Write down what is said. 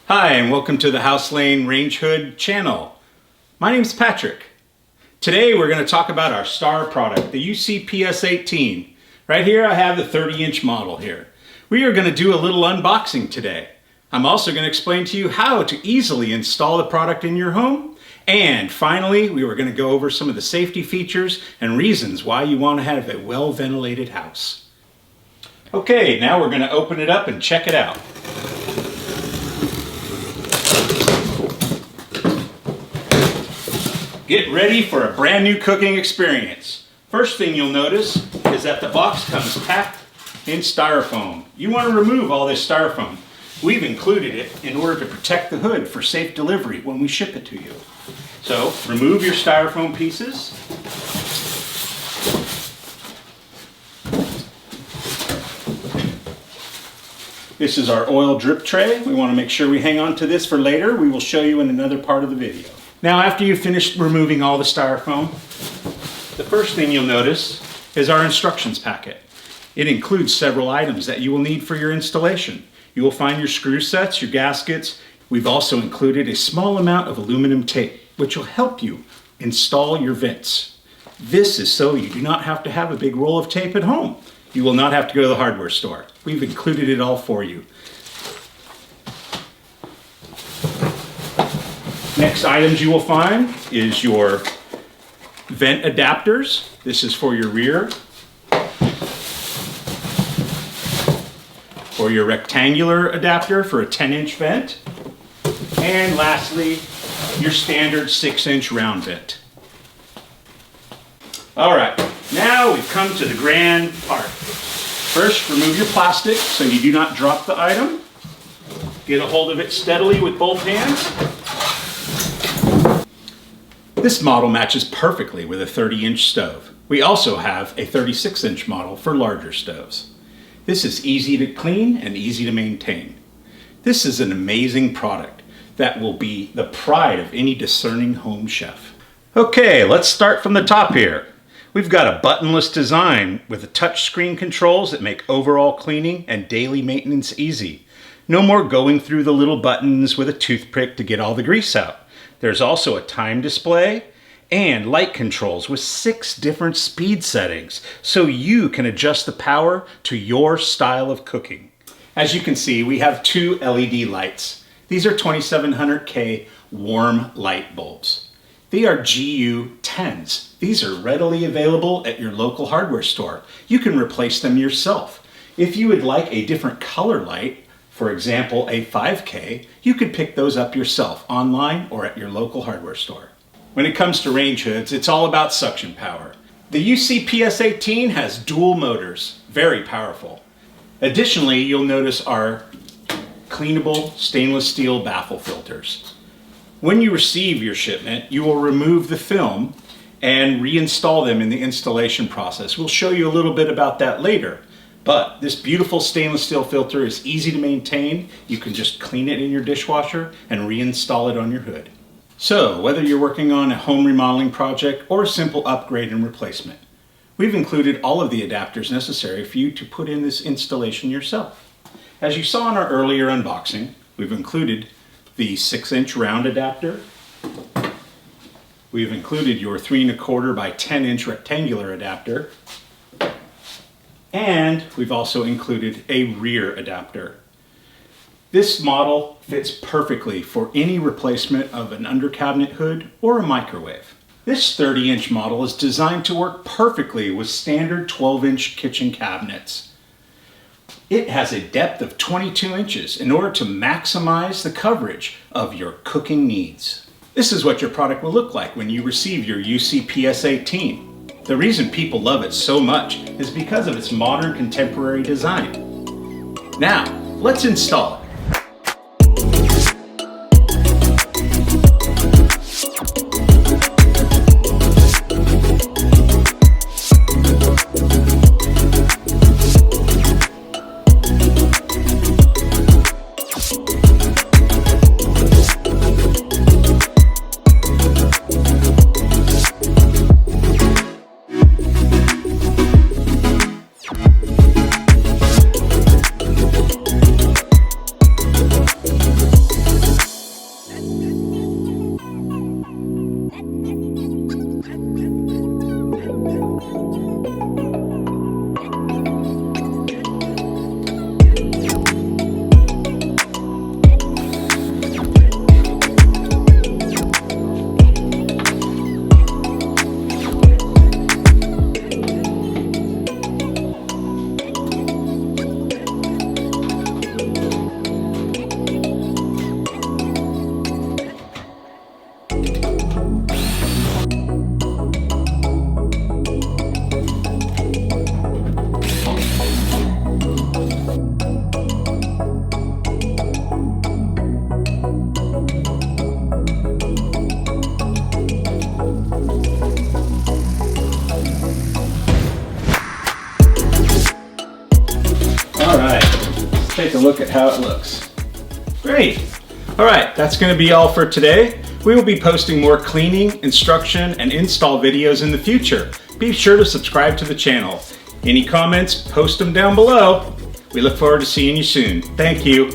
Hi, and welcome to the Hauslane Range Hood channel. My name's Patrick. Today we're going to talk about our star product, the UC-PS18. Right here I have the 30-inch model here. We are going to do a little unboxing today. I'm also going to explain to you how to easily install the product in your home. And finally, we were going to go over some of the safety features and reasons why you want to have a well-ventilated house. Okay, now we're going to open it up and check it out. Get ready for a brand new cooking experience. First thing you'll notice is that the box comes packed in styrofoam. You want to remove all this styrofoam. We've included it in order to protect the hood for safe delivery when we ship it to you. So remove your styrofoam pieces. This is our oil drip tray. We want to make sure we hang on to this for later. We will show you in another part of the video. Now, after you've finished removing all the styrofoam, the first thing you'll notice is our instructions packet. It includes several items that you will need for your installation. You will find your screw sets, your gaskets. We've also included a small amount of aluminum tape, which will help you install your vents. This is so you do not have to have a big roll of tape at home. You will not have to go to the hardware store. We've included it all for you. Next items you will find is your vent adapters. This is for your rear, or your rectangular adapter for a 10-inch vent, and lastly, your standard 6-inch round vent. All right, now we've come to the grand part. First, remove your plastic so you do not drop the item. Get a hold of it steadily with both hands. This model matches perfectly with a 30-inch stove. We also have a 36-inch model for larger stoves. This is easy to clean and easy to maintain. This is an amazing product that will be the pride of any discerning home chef. Okay, let's start from the top here. We've got a buttonless design with the touch screen controls that make overall cleaning and daily maintenance easy. No more going through the little buttons with a toothpick to get all the grease out. There's also a time display and light controls with 6 different speed settings, so you can adjust the power to your style of cooking. As you can see, we have 2 LED lights. These are 2700K warm light bulbs. They are GU10s. These are readily available at your local hardware store. You can replace them yourself. If you would like a different color light, for example a 5K, you could pick those up yourself online or at your local hardware store. When it comes to range hoods, it's all about suction power. The UC-PS18 has dual motors, very powerful. Additionally, you'll notice our cleanable stainless steel baffle filters. When you receive your shipment, you will remove the film and reinstall them in the installation process. We'll show you a little bit about that later. But this beautiful stainless steel filter is easy to maintain. You can just clean it in your dishwasher and reinstall it on your hood. So, whether you're working on a home remodeling project or a simple upgrade and replacement, we've included all of the adapters necessary for you to put in this installation yourself. As you saw in our earlier unboxing, we've included the 6-inch round adapter. We've included your 3¼ by 10-inch rectangular adapter. And we've also included a rear adapter. This model fits perfectly for any replacement of an under cabinet hood or a microwave. This 30-inch model is designed to work perfectly with standard 12-inch kitchen cabinets. It has a depth of 22 inches in order to maximize the coverage of your cooking needs. This is what your product will look like when you receive your UC-PS18. The reason people love it so much is because of its modern contemporary design. Now, let's install it. look at how it looks. Great. All right, that's going to be all for today. We will be posting more cleaning, instruction, and install videos in the future. Be sure to subscribe to the channel. Any comments, post them down below. We look forward to seeing you soon. Thank you.